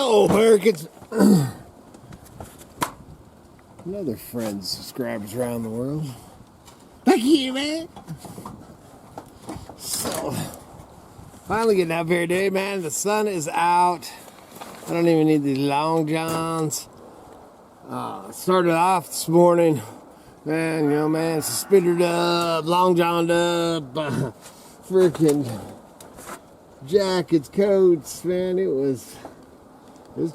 Hello, Americans. Another friends, subscribers around the world. Thank you, man. So, finally getting out here today, man. The sun is out. I don't even need these long johns. Started off this morning, man. You know, man, suspended up, long johned up, freaking jackets, coats, man. It was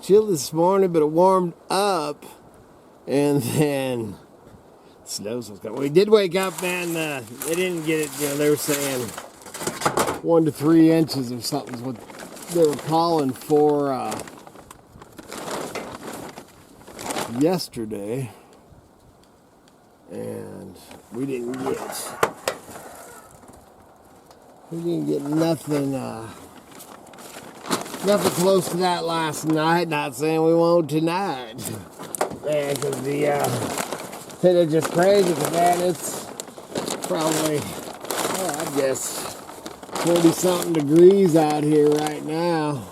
chill this morning, but it warmed up, and then snow was coming. We did wake up, man. They didn't get it. You know, they were saying 1 to 3 inches or something is what they were calling for yesterday, and we didn't get nothing. Nothing close to that last night. Not saying we won't tonight, man. Because it's just crazy. Cause man, it's probably, I guess, 40-something degrees out here right now.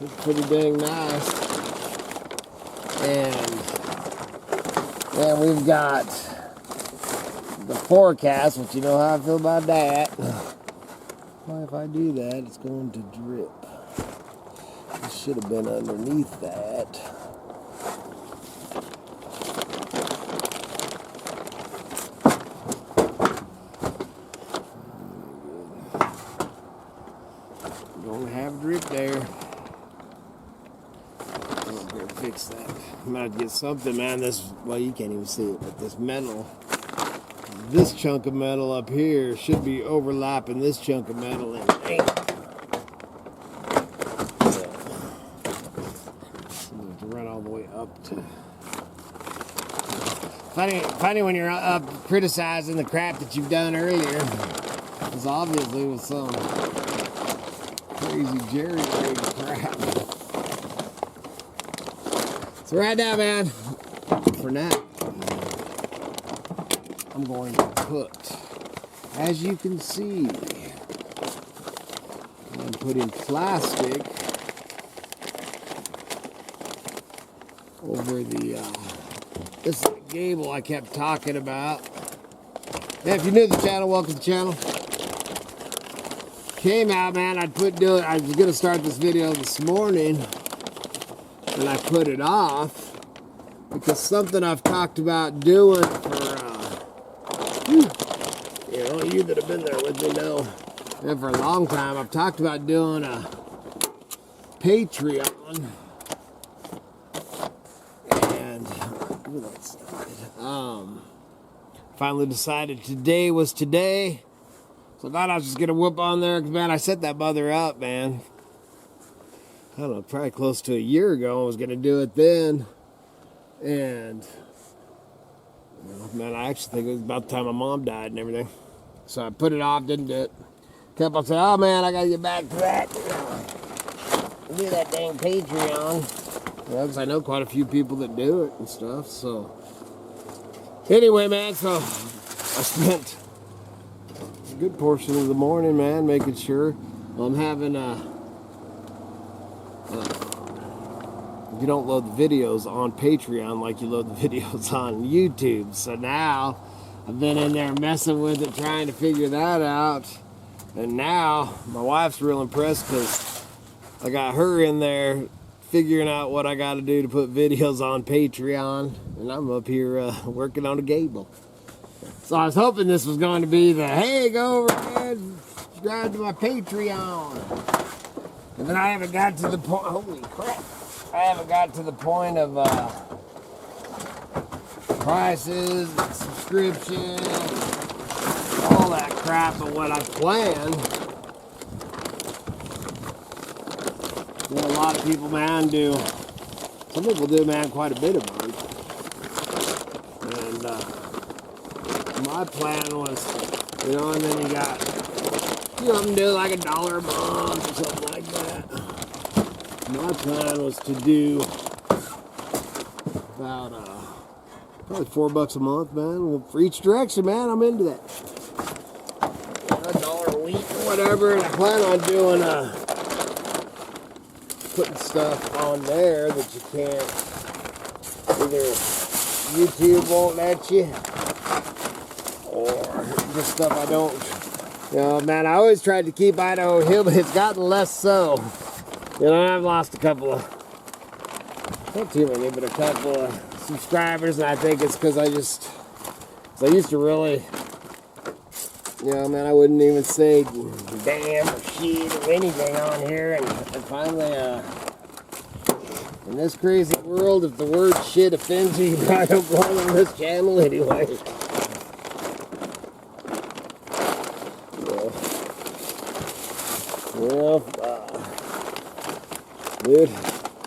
It's pretty dang nice. And then we've got the forecast, which you know how I feel about that. Well, if I do that, it's going to drip. It should have been underneath that. Don't have drip there. I'm gonna fix that. I'm gonna get something, man. Well, you can't even see it, but this this chunk of metal up here should be overlapping this chunk of metal, and to run all the way up to. Funny when you're up criticizing the crap that you've done earlier, because obviously it was some crazy jerry rig crap. So right now, man, for now, I'm going to put, as you can see, I'm putting plastic over this gable I kept talking about. Yeah, if you're new to the channel, welcome to the channel. Came out, man, I was gonna start this video this morning, and I put it off because something I've talked about doing for, you know, you that have been there with me know, and for a long time, I've talked about doing a Patreon, and finally decided today was today, so I thought I was just gonna whoop on there, because man, I set that mother up, man. I don't know, probably close to a year ago. I was gonna do it then, and man, I actually think it was about the time my mom died and everything. So I put it off, didn't do it. Kept on saying, oh man, I gotta get back to that. Do that dang Patreon. Well, because I know quite a few people that do it and stuff, so. Anyway, man, so I spent a good portion of the morning, man, making sure I'm having you don't load the videos on Patreon like you load the videos on YouTube. So now I've been in there messing with it, trying to figure that out. And now my wife's real impressed because I got her in there figuring out what I got to do to put videos on Patreon. And I'm up here working on a gable. So I was hoping this was going to be the, hey, go over and subscribe to my Patreon. And then I haven't got to the point, holy crap. I haven't got to the point of prices, subscription, all that crap of what I planned. You know, a lot of people, man, some people do, man, quite a bit a month. And my plan was, you know, and then you got, you know, I'm doing like $1 a month or something like that. My plan was to do about probably $4 a month, man. For each direction, man, I'm into that. $1 a week or whatever, and I plan on doing putting stuff on there that you can't, either YouTube won't let you, or just stuff I don't, you know, man, I always tried to keep Idaho Hillbilly. It's gotten less so. You know, I've lost a couple of, not too many, but a couple of subscribers, and I think it's because I used to really, you know, man, I wouldn't even say damn or shit or anything on here, and finally, in this crazy world, if the word shit offends you, you probably don't belong on this channel anyway. Well, dude,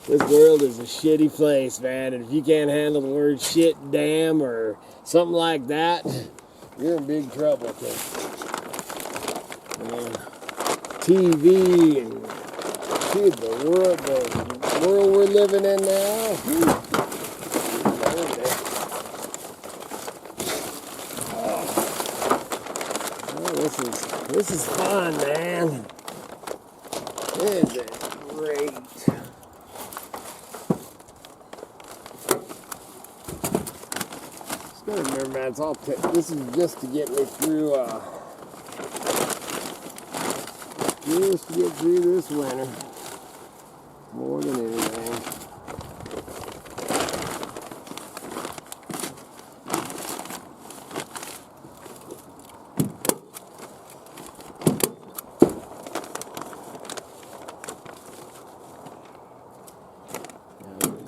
this world is a shitty place, man, and if you can't handle the word shit, damn, or something like that, you're in big trouble, kid. TV and dude, the world we're living in now. Oh, this is fun, man. This is great. Just gotta remember, man, this is just to get me through. Just to get through this winter, more than anything.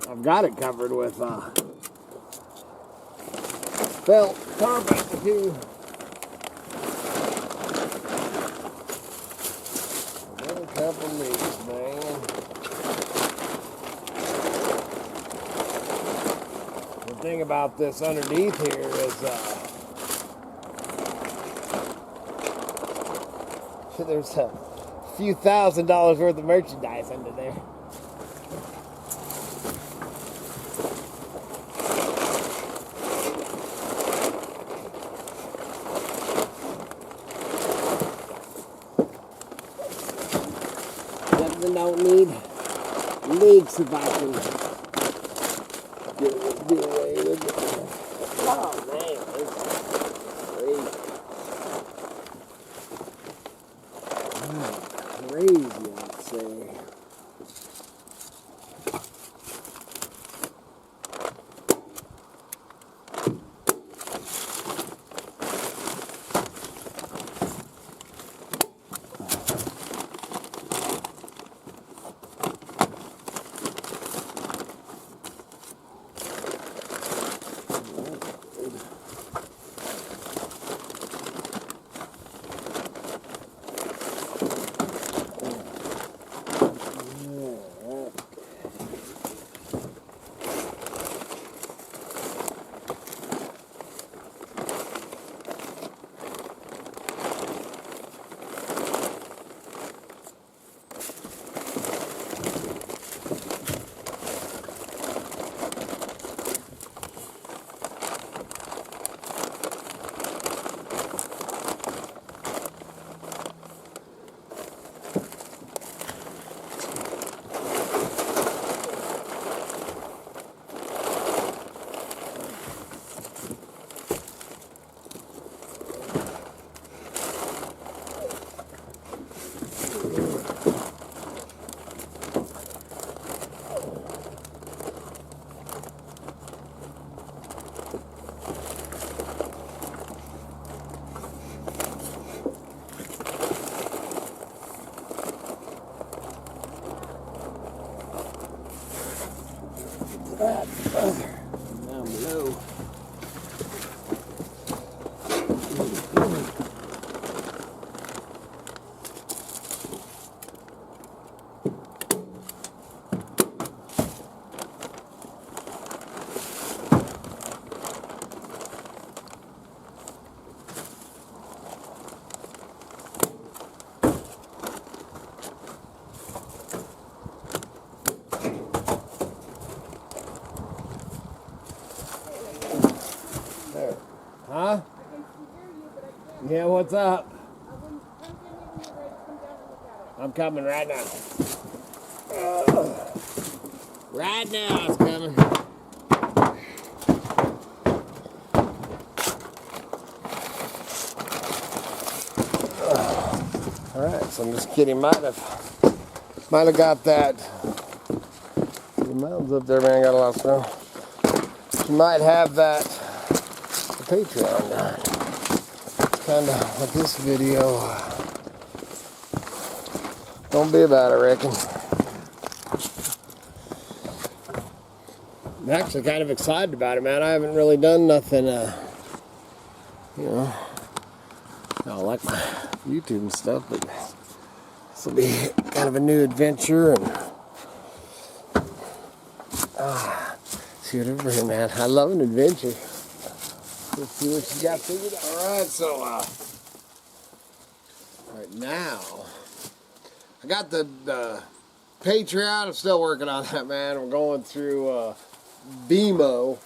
I've got it covered with felt carpet too. Couple leaks, man. The thing about this underneath here is there's a few $1,000s worth of merchandise under there. Don't need leaks if I can do away with it. Oh man, this is crazy. Crazy, I'd say. Down below. Huh? Yeah, what's up? I'm coming right now. Right now it's coming. Alright, so I'm just kidding. Might have got that. The mountains up there, man, got a lot of snow. You might have that the Patreon done. Kind of like this video. Don't be about it, I reckon. I'm actually kind of excited about it, man. I haven't really done nothing, you know. I don't like my YouTube and stuff, but this will be kind of a new adventure and see what I bring, man. I love an adventure. Let's see what you got figured out. Alright, so right now I got the Patreon. I'm still working on that, man. We're going through Vimeo.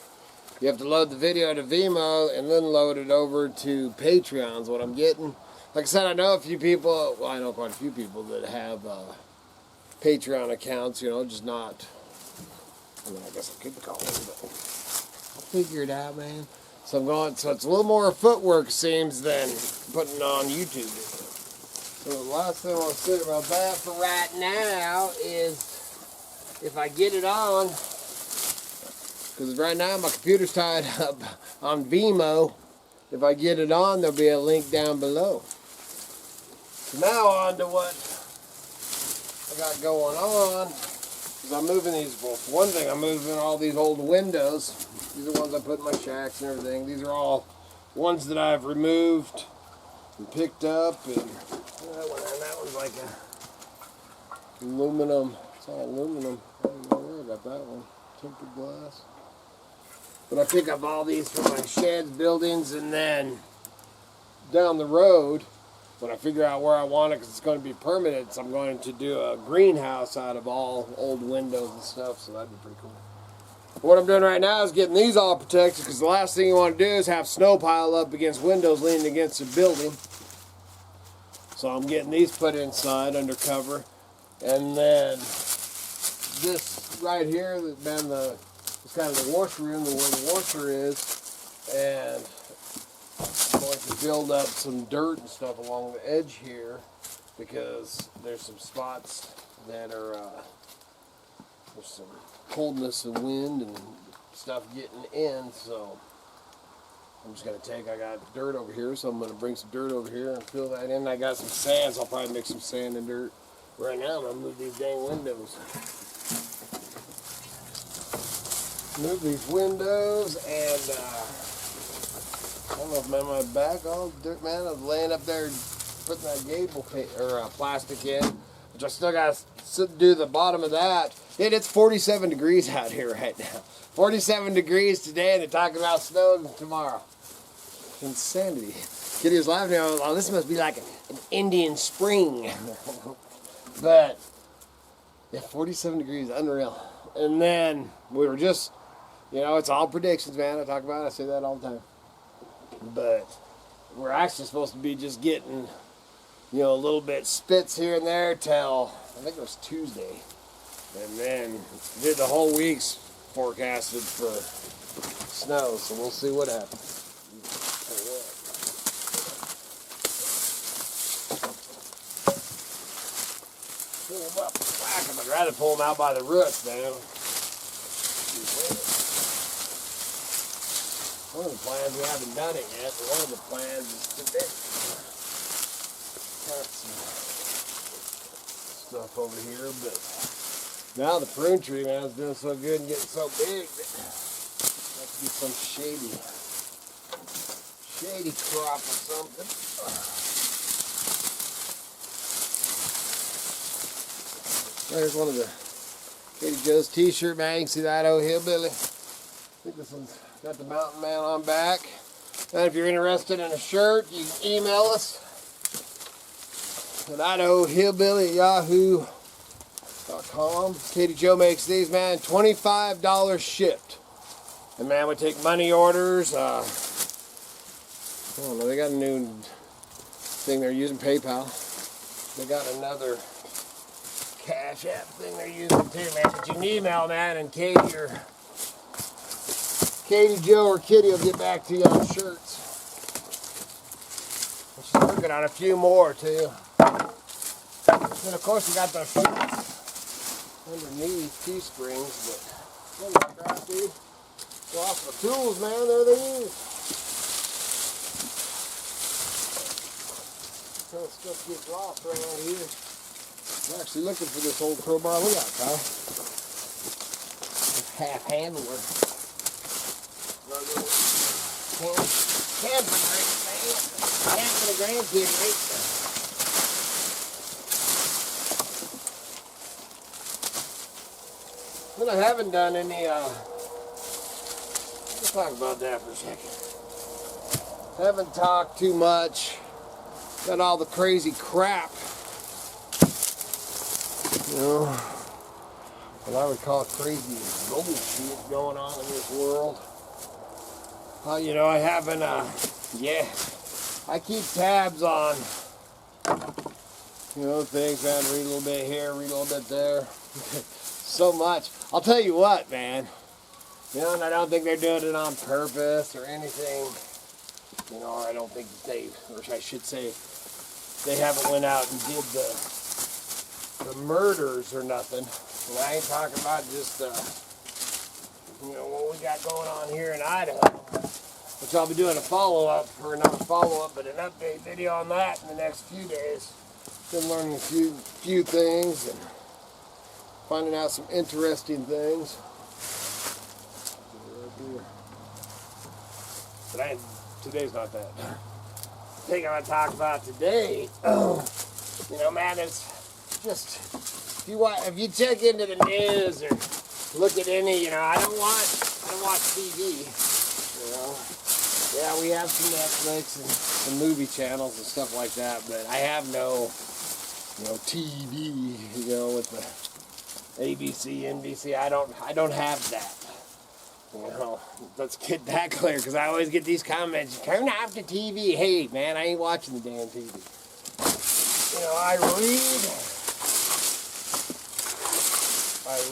You have to load the video to Vimeo and then load it over to Patreon is what I'm getting. Like I said, I know a few people, well, I know quite a few people that have Patreon accounts, you know, just not, I mean, I guess I could call them, but I'll figure it out, man. So I'm going, so it's a little more footwork, seems, than putting it on YouTube. So the last thing I want to say about that for right now is if I get it on, because right now my computer's tied up on Vimeo. If I get it on, there'll be a link down below. So now on to what I got going on. Because I'm moving these, well, for one thing, I'm moving all these old windows. These are ones I put in my shacks and everything. These are all ones that I've removed and picked up. And that one's like a aluminum. It's all aluminum. I don't know where I got that one. Tempered glass. But I pick up all these from my sheds, buildings, and then down the road, when I figure out where I want it, because it's going to be permanent, so I'm going to do a greenhouse out of all old windows and stuff, so that'd be pretty cool. But what I'm doing right now is getting these all protected, because the last thing you want to do is have snow pile up against windows leaning against the building. So I'm getting these put inside under cover. And then this right here, man, it's kind of the washroom, where the washer is, and I'm going to build up some dirt and stuff along the edge here because there's some spots that are there's some coldness and wind and stuff getting in, so I'm just going to I got dirt over here, so I'm going to bring some dirt over here and fill that in. I got some sand, so I'll probably mix some sand and dirt. Right now I'm going to move these dang windows. Move these windows, and I don't know if I'm on my back all dirt, man. I was laying up there putting that gable plastic in, which I still got to do the bottom of that. Dude, it's 47 degrees out here right now. 47 degrees today, and they're talking about snow tomorrow. Insanity. Kitty was laughing. Oh, this must be like an Indian spring. But yeah, 47 degrees, unreal. And then we were just, you know, it's all predictions, man. I talk about it. I say that all the time. But we're actually supposed to be just getting, you know, a little bit spits here and there till, I think it was Tuesday. And then did the whole week's forecasted for snow, so we'll see what happens. Pull them up, whack them. I'd rather pull them out by the roots now. One of the plans, we haven't done it yet, but one of the plans is to cut some stuff over here, but now the prune tree, man, is doing so good and getting so big that it has to be some shady crop or something. There's one of the Katie Joe's t-shirt, man. You can see the Idaho Hillbilly. I think this one's got the mountain man on back. And if you're interested in a shirt, you can email us at idahohillbilly@yahoo.com. Katie Joe makes these, man, $25 shipped. And man, we take money orders. I don't know, they got a new thing they're using, PayPal. They got another Cash App thing they're using too, man. But you can email, man, and Katie, Joe, or Kitty will get back to you on shirts. And she's working on a few more too. Then of course we got those shirts underneath Teesprings, but oh my crap, dude. So off the tools, man, there they use. Kind of stuff gets lost around here. I'm actually looking for this old crowbar. Look out, Kyle. Half handler. Camping rig, man. Camping a grandkid rig. Then I haven't done any, let's talk about that for a second. Haven't talked too much about all the crazy crap, you know, what I would call crazy bullshit going on in this world. You know, I haven't, I keep tabs on, you know, things, man, read a little bit here, read a little bit there. So much. I'll tell you what, man. You know, and I don't think they're doing it on purpose or anything. You know, I don't think they, or I should say, they haven't went out and did the murders or nothing. And I ain't talking about just, you know, what we got going on here in Idaho. Which I'll be doing a follow-up, or not a follow-up, but an update video on that in the next few days. Been learning a few things and finding out some interesting things. But today's not that. The thing I'm going to talk about today, you know, man, it's just, if you check into the news or look at any, you know, I don't watch TV, you know. Yeah, we have some Netflix and some movie channels and stuff like that, but I have no, you know, TV, you know, with the ABC, NBC. I don't have that. You know, let's get that clear, because I always get these comments, turn off the TV. Hey, man, I ain't watching the damn TV. You know, I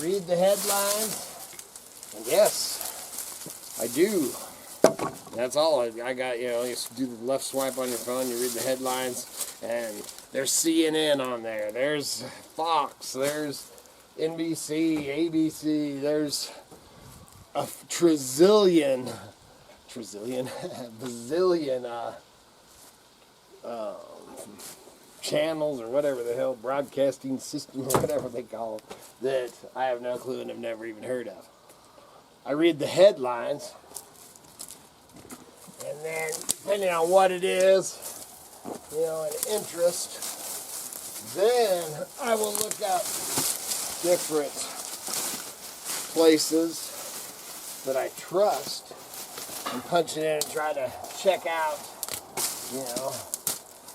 read the headlines, and yes, I do. That's all I got. You know, you just do the left swipe on your phone, you read the headlines, and there's CNN on there, there's Fox, there's NBC, ABC, there's a bazillion channels or whatever the hell, broadcasting system or whatever they call it, that I have no clue and have never even heard of. I read the headlines, and then depending on what it is, you know, an interest, then I will look up different places that I trust and punch it in and try to check out, you know.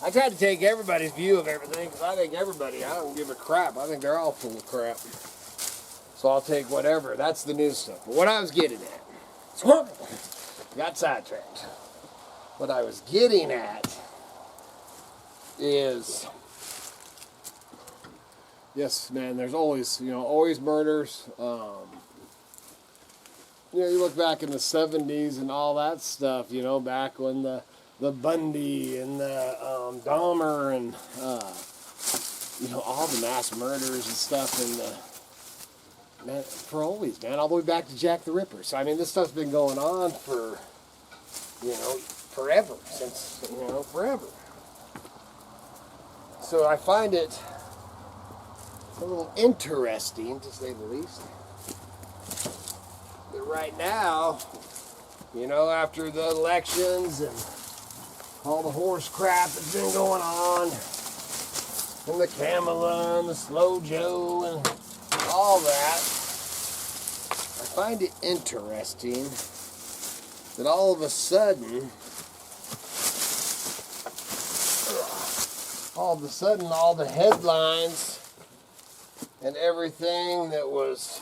I try to take everybody's view of everything, because I think everybody, I don't give a crap. I think they're all full of crap. So I'll take whatever. That's the news stuff. But what I was getting at, got sidetracked. What I was getting at is, yes, man, there's always, you know, always murders. You know, you look back in the 70s and all that stuff, you know, back when the Bundy and the Dahmer and, you know, all the mass murders and stuff, and man, for always, man, all the way back to Jack the Ripper. So, I mean, this stuff's been going on for, you know, forever, since, you know, forever. So I find it a little interesting, to say the least, that right now, you know, after the elections and all the horse crap that's been going on, and the Kamala and the Slow Joe and all that, I find it interesting that all of a sudden, all the headlines and everything that was,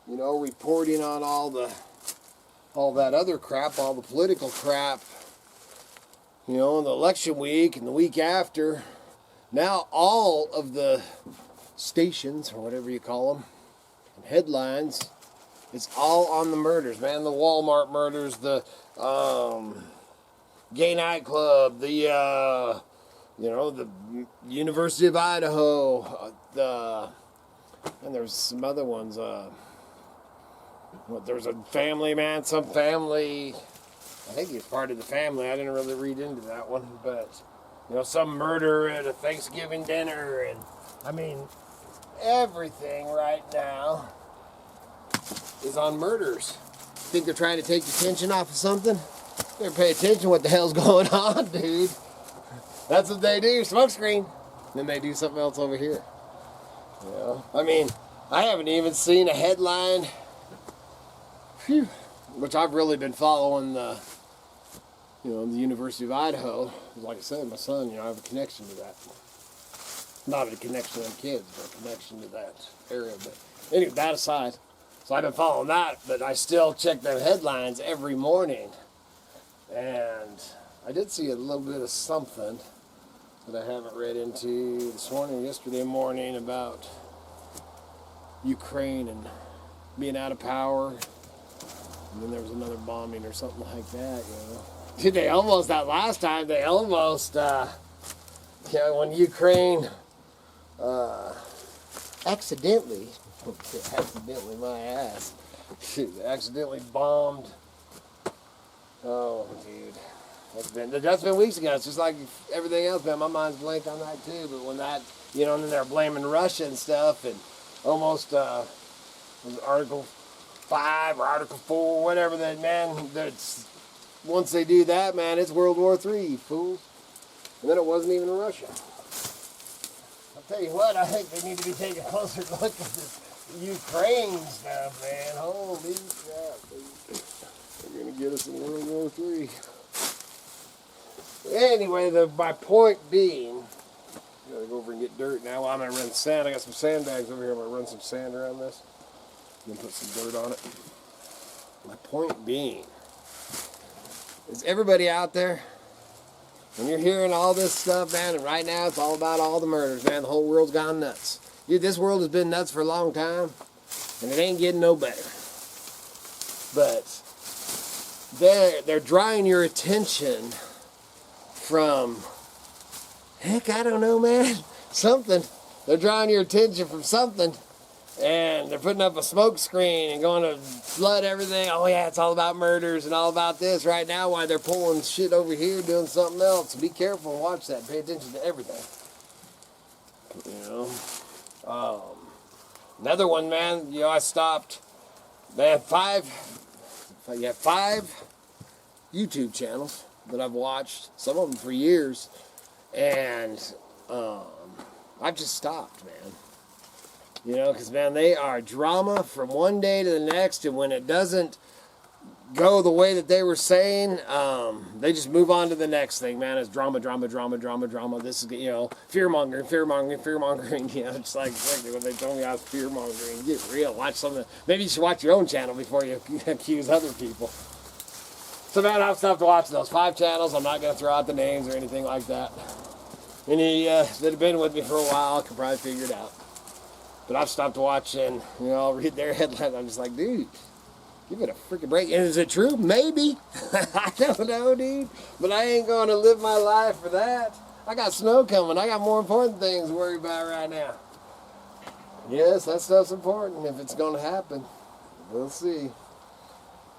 you know, reporting on all that other crap, all the political crap, you know, in the election week and the week after, now all of the stations, or whatever you call them, and headlines. It's all on the murders, man. The Walmart murders, the gay nightclub, the the University of Idaho, and there's some other ones. There's a family, man. Some family. I think he's part of the family. I didn't really read into that one, but some murder at a Thanksgiving dinner, and I mean, everything right now is on murders. Think they're trying to take your attention off of something? Better pay attention to what the hell's going on, dude. That's what they do, smoke screen. Then they do something else over here. I mean, I haven't even seen a headline, which I've really been following the University of Idaho. Like I said, my son, I have a connection to that. Not a connection to them kids, but a connection to that area. But anyway, that aside, so I've been following that, but I still check their headlines every morning. And I did see a little bit of something that I haven't read into this morning, yesterday morning, about Ukraine and being out of power. And then there was another bombing or something like that, Dude, they almost, that last time, they almost, when Ukraine accidentally my ass, accidentally bombed. Oh, dude. That's been weeks ago. It's just like everything else, man. My mind's blank on that, too. But when that, and then they're blaming Russia and stuff, and almost, was Article 5 or Article 4, whatever that, man, that's, once they do that, man, it's World War III, you fools. And then it wasn't even Russia. I'll tell you what, I think they need to be taking a closer look at this Ukraine stuff, man. Holy crap, dude. They're going to get us in World War III. Anyway, my point being, I gotta go over and get dirt now. I'm going to run sand. I got some sandbags over here. I'm going to run some sand around this. And put some dirt on it. My point being, is everybody out there, when you're hearing all this stuff, man, and right now it's all about all the murders, man, the whole world's gone nuts. Dude, this world has been nuts for a long time, and it ain't getting no better. But they're drawing your attention from, heck, I don't know, man, something. They're drawing your attention from something. And they're putting up a smoke screen and going to flood everything. Oh yeah, it's all about murders and all about this right now. While they're pulling shit over here, doing something else. Be careful and watch that. Pay attention to everything. Another one, man. I stopped. They have five YouTube channels that I've watched. Some of them for years, and I've just stopped, man. Because, man, they are drama from one day to the next, and when it doesn't go the way that they were saying, they just move on to the next thing, man. It's drama. This is, fear-mongering, just like when they told me I was fear-mongering. Get real. Watch something. Maybe you should watch your own channel before you accuse other people. So, man, I've stopped watching those 5 channels. I'm not going to throw out the names or anything like that. Any that have been with me for a while can probably figure it out. But I've stopped watching, I'll read their headlines. I'm just like, dude, give it a freaking break. And is it true? Maybe. I don't know, dude. But I ain't going to live my life for that. I got snow coming. I got more important things to worry about right now. Yes, that stuff's important if it's going to happen. We'll see.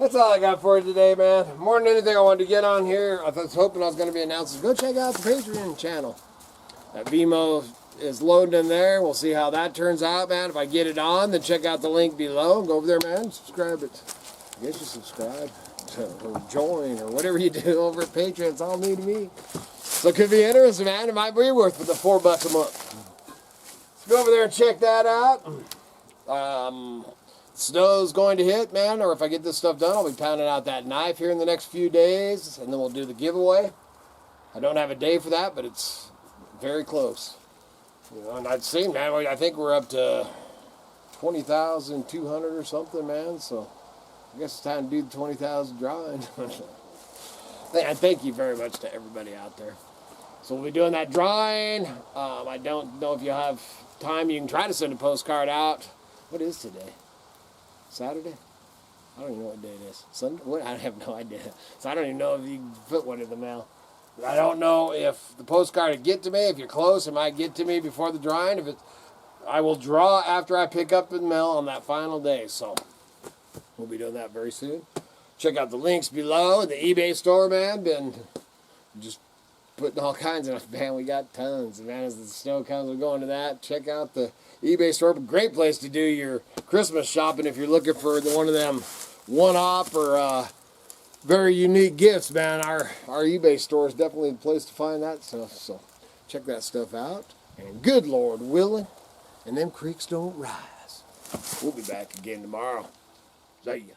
That's all I got for you today, man. More than anything I wanted to get on here, I was hoping I was going to be announcing. Go check out the Patreon channel. That Vimo is loading in there. We'll see how that turns out, man. If I get it on, then check out the link below. Go over there, man. Subscribe it. I guess you subscribe or join or whatever you do over at Patreon. It's all new to me. So it could be interesting, man. It might be worth the $4 a month. Let's go over there and check that out. Snow's going to hit, man. Or if I get this stuff done, I'll be pounding out that knife here in the next few days. And then we'll do the giveaway. I don't have a day for that, but it's very close. And I'd seen, man, I think we're up to 20,200 or something, man. So I guess it's time to do the 20,000 drawing. And thank you very much to everybody out there. So we'll be doing that drawing. I don't know if you have time you can try to send a postcard out. What is today? Saturday? I don't even know what day it is. Sunday? What? I have no idea. So I don't even know if you can put one in the mail. I don't know if the postcard will get to me. If you're close, it might get to me before the drawing. If it, I will draw after I pick up the mail on that final day. So we'll be doing that very soon. Check out the links below. The eBay store, man. Been just putting all kinds of, man, we got tons. Man, as the snow comes, we're going to that. Check out the eBay store. Great place to do your Christmas shopping if you're looking for one of them one-off or very unique gifts, man. Our eBay store is definitely the place to find that stuff. So check that stuff out. And good Lord willing, and them creeks don't rise. We'll be back again tomorrow. See ya.